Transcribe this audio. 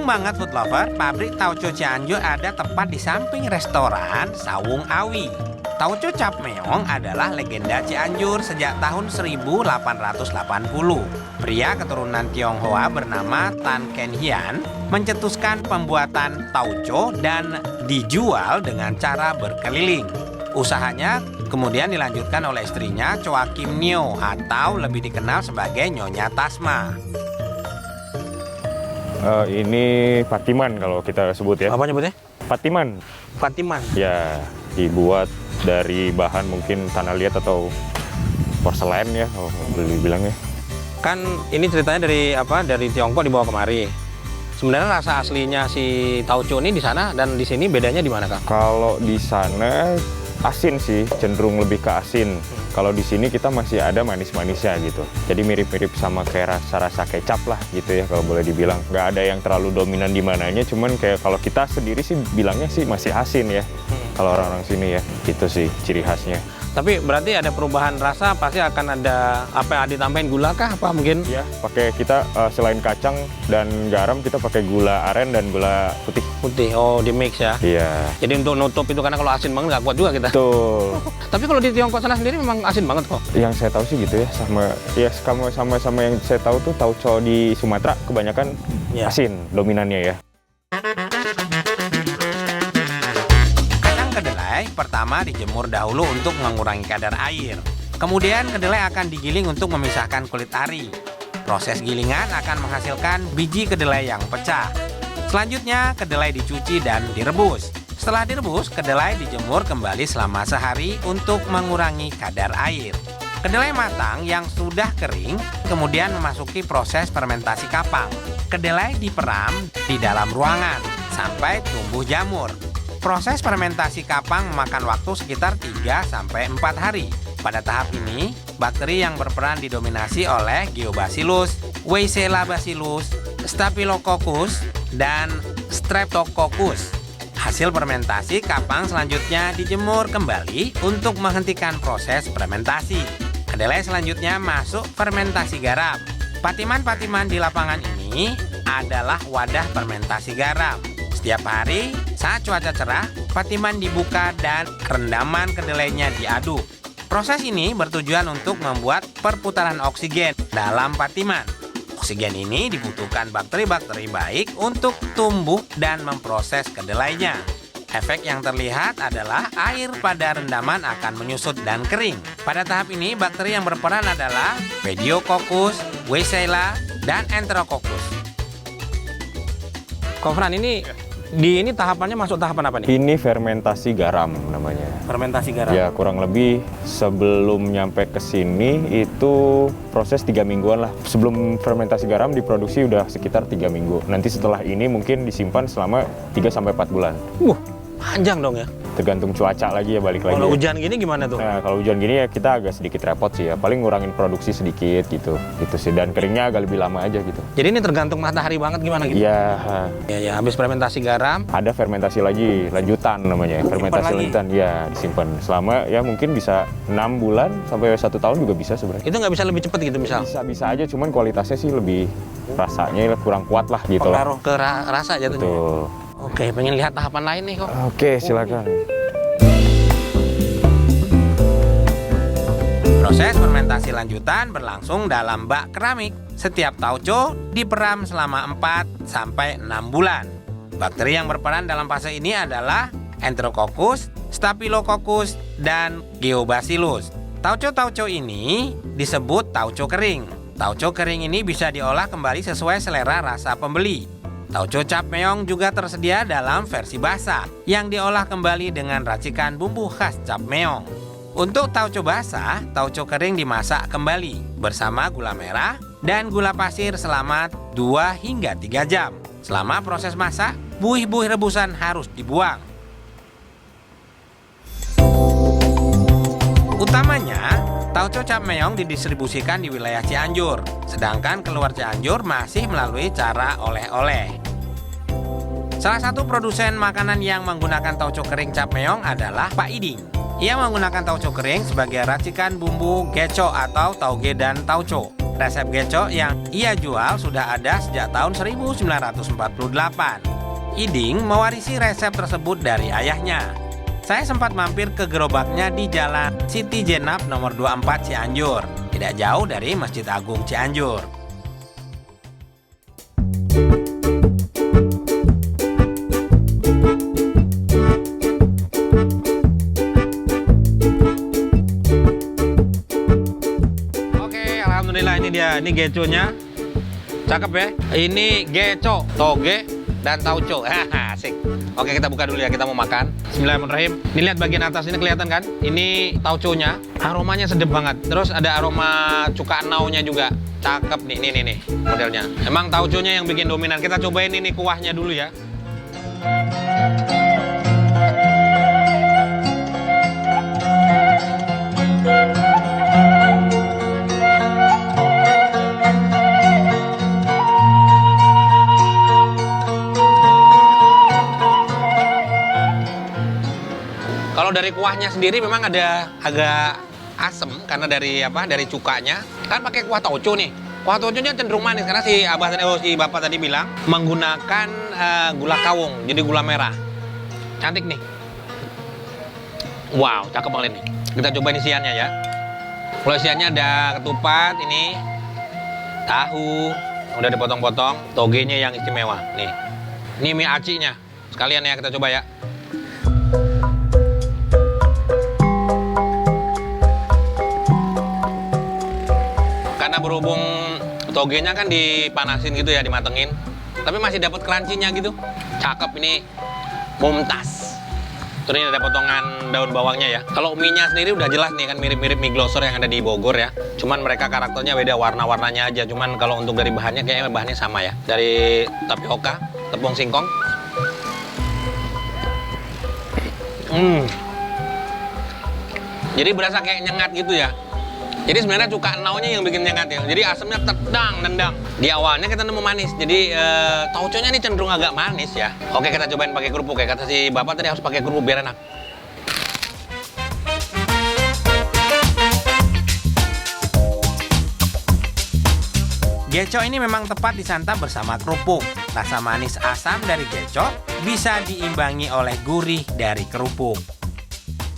banget food lover, pabrik tauco Cianjur ada tepat di samping restoran Sawung Awi. Tauco Cap Meong adalah legenda Cianjur sejak tahun 1880. Pria keturunan Tionghoa bernama Tan Ken Hian mencetuskan pembuatan tauco dan dijual dengan cara berkeliling. Usahanya kemudian dilanjutkan oleh istrinya Choa Kim Nio atau lebih dikenal sebagai Nyonya Tasma. Ini patiman kalau kita sebut ya. Apa nyebutnya? Patiman. Patiman. Ya, dibuat dari bahan mungkin tanah liat atau porselen ya, boleh bilangnya. Kan ini ceritanya dari Tiongkok dibawa kemari. Sebenarnya rasa aslinya si tauco ini di sana dan di sini bedanya di mana, Kak? Kalau di sana asin sih, cenderung lebih ke asin. Kalau di sini kita masih ada manis-manisnya gitu. Jadi mirip-mirip sama kayak rasa-rasa kecap lah gitu ya kalau boleh dibilang. Nggak ada yang terlalu dominan di mananya, cuman kayak kalau kita sendiri sih bilangnya sih masih asin ya. Kalau orang-orang sini ya, gitu sih ciri khasnya. Tapi berarti ada perubahan rasa, pasti akan ada apa yang ditambahin gula kah apa mungkin? Ya, pakai kita selain kacang dan garam kita pakai gula aren dan gula putih. Putih, oh di mix ya? Iya. Jadi untuk nutup itu karena kalau asin banget nggak kuat juga kita. Betul. Tapi kalau di Tiongkok sana sendiri memang asin banget kok. Yang saya tahu sih gitu ya, sama yang saya tahu tuh tauco di Sumatera kebanyakan asin dominannya ya. Kedelai pertama dijemur dahulu untuk mengurangi kadar air. Kemudian kedelai akan digiling untuk memisahkan kulit ari. Proses gilingan akan menghasilkan biji kedelai yang pecah. Selanjutnya kedelai dicuci dan direbus. Setelah direbus, kedelai dijemur kembali selama sehari untuk mengurangi kadar air. Kedelai matang yang sudah kering kemudian memasuki proses fermentasi kapang. Kedelai diperam di dalam ruangan sampai tumbuh jamur. Proses fermentasi kapang memakan waktu sekitar 3-4 hari. Pada tahap ini, bakteri yang berperan didominasi oleh Geobacillus, Weissella bacillus, Staphylococcus, dan Streptococcus. Hasil fermentasi kapang selanjutnya dijemur kembali untuk menghentikan proses fermentasi. Kedelai selanjutnya masuk fermentasi garam. Patiman-patiman di lapangan ini adalah wadah fermentasi garam. Setiap hari, saat cuaca cerah, patiman dibuka dan rendaman kedelainya diaduk. Proses ini bertujuan untuk membuat perputaran oksigen dalam patiman. Oksigen ini dibutuhkan bakteri-bakteri baik untuk tumbuh dan memproses kedelainya. Efek yang terlihat adalah air pada rendaman akan menyusut dan kering. Pada tahap ini, bakteri yang berperan adalah Pediococcus, Weissella, dan Enterococcus. Kofran, ini tahapannya masuk tahapan apa nih? Ini fermentasi garam namanya. Fermentasi garam. Ya, kurang lebih sebelum nyampe ke sini itu proses 3 mingguan lah. Sebelum fermentasi garam diproduksi udah sekitar 3 minggu. Nanti setelah ini mungkin disimpan selama 3-4 bulan. Panjang dong ya. Tergantung cuaca lagi ya, balik lagi. Kalau ya. hujan gini gimana tuh? Nah, kalau hujan gini ya kita agak sedikit repot sih ya. Paling ngurangin produksi sedikit gitu. Gitu sih, dan keringnya agak lebih lama aja gitu. Jadi ini tergantung matahari banget gimana gitu? Iya. Ya, habis fermentasi garam. Ada fermentasi lagi, lanjutan namanya. Fermentasi lanjutan, ya disimpan selama ya mungkin bisa 6 bulan sampai 1 tahun juga bisa sebenarnya. Itu nggak bisa lebih cepat gitu misal? Bisa aja, cuman kualitasnya sih lebih rasanya kurang kuat lah gitu. Pengaruh ke rasa jatuhnya. Betul. Oke, pengen lihat tahapan lain nih kok. Oke, silakan. Proses fermentasi lanjutan berlangsung dalam bak keramik. Setiap tauco diperam selama 4-6 bulan. Bakteri yang berperan dalam fase ini adalah Enterococcus, Staphylococcus, dan Geobacillus. Tauco-tauco ini disebut tauco kering. Tauco kering ini bisa diolah kembali sesuai selera rasa pembeli. Tauco Cap Meong juga tersedia dalam versi basah yang diolah kembali dengan racikan bumbu khas Cap Meong. Untuk tauco basah, tauco kering dimasak kembali bersama gula merah dan gula pasir selama 2-3 jam. Selama proses masak, buih-buih rebusan harus dibuang. Utamanya, tauco Cap Meong didistribusikan di wilayah Cianjur, sedangkan keluar Cianjur masih melalui cara oleh-oleh. Salah satu produsen makanan yang menggunakan tauco kering Cap Meong adalah Pak Iding. Ia menggunakan tauco kering sebagai racikan bumbu geco atau tauge dan tauco. Resep geco yang ia jual sudah ada sejak tahun 1948. Iding mewarisi resep tersebut dari ayahnya. Saya sempat mampir ke gerobaknya di Jalan Siti Jenab nomor 24 Cianjur, tidak jauh dari Masjid Agung Cianjur. Oke, alhamdulillah ini dia, ini geconya. Cakep ya. Ini geco, toge, dan tauco. Asik. Oke, kita buka dulu ya, kita mau makan. Bismillahirrahmanirrahim. Ini lihat bagian atas ini kelihatan kan? Ini tauconya, aromanya sedap banget. Terus ada aroma cuka enaunya juga. Cakep nih, nih modelnya. Emang tauconya yang bikin dominan. Kita cobain ini kuahnya dulu ya. Kalau dari kuahnya sendiri memang ada agak asem karena dari dari cukanya. Kan pakai kuah tauco nih. Kuah tauconya cenderung manis karena si bapak tadi bilang menggunakan gula kawung, jadi gula merah. Cantik nih. Wow, cakep banget ini. Kita cobain isiannya ya. Kalau isiannya ada ketupat, ini tahu, udah dipotong-potong, togenya yang istimewa. Nih, ini mie acinya. Sekalian ya kita coba ya. Karena berhubung togenya kan dipanasin gitu ya, dimatengin, tapi masih dapat crunchy-nya gitu. Cakep ini, mumtaz. Terus ini ada potongan daun bawangnya ya. Kalau mie-nya sendiri udah jelas nih kan mirip-mirip mie glosor yang ada di Bogor ya. Cuman mereka karakternya beda, warna-warnanya aja. Cuman kalau untuk dari bahannya kayaknya bahannya sama ya. Dari tapioka, tepung singkong. Jadi berasa kayak nyengat gitu ya. Jadi sebenarnya cuka enaunya yang bikin nyengat ya. Jadi asamnya nendang. Di awalnya kita nemu manis. Jadi tauconya ini cenderung agak manis ya. Oke, kita cobain pakai kerupuk ya. Kata si bapak tadi harus pakai kerupuk biar enak. Geco ini memang tepat disantap bersama kerupuk. Rasa manis asam dari geco bisa diimbangi oleh gurih dari kerupuk.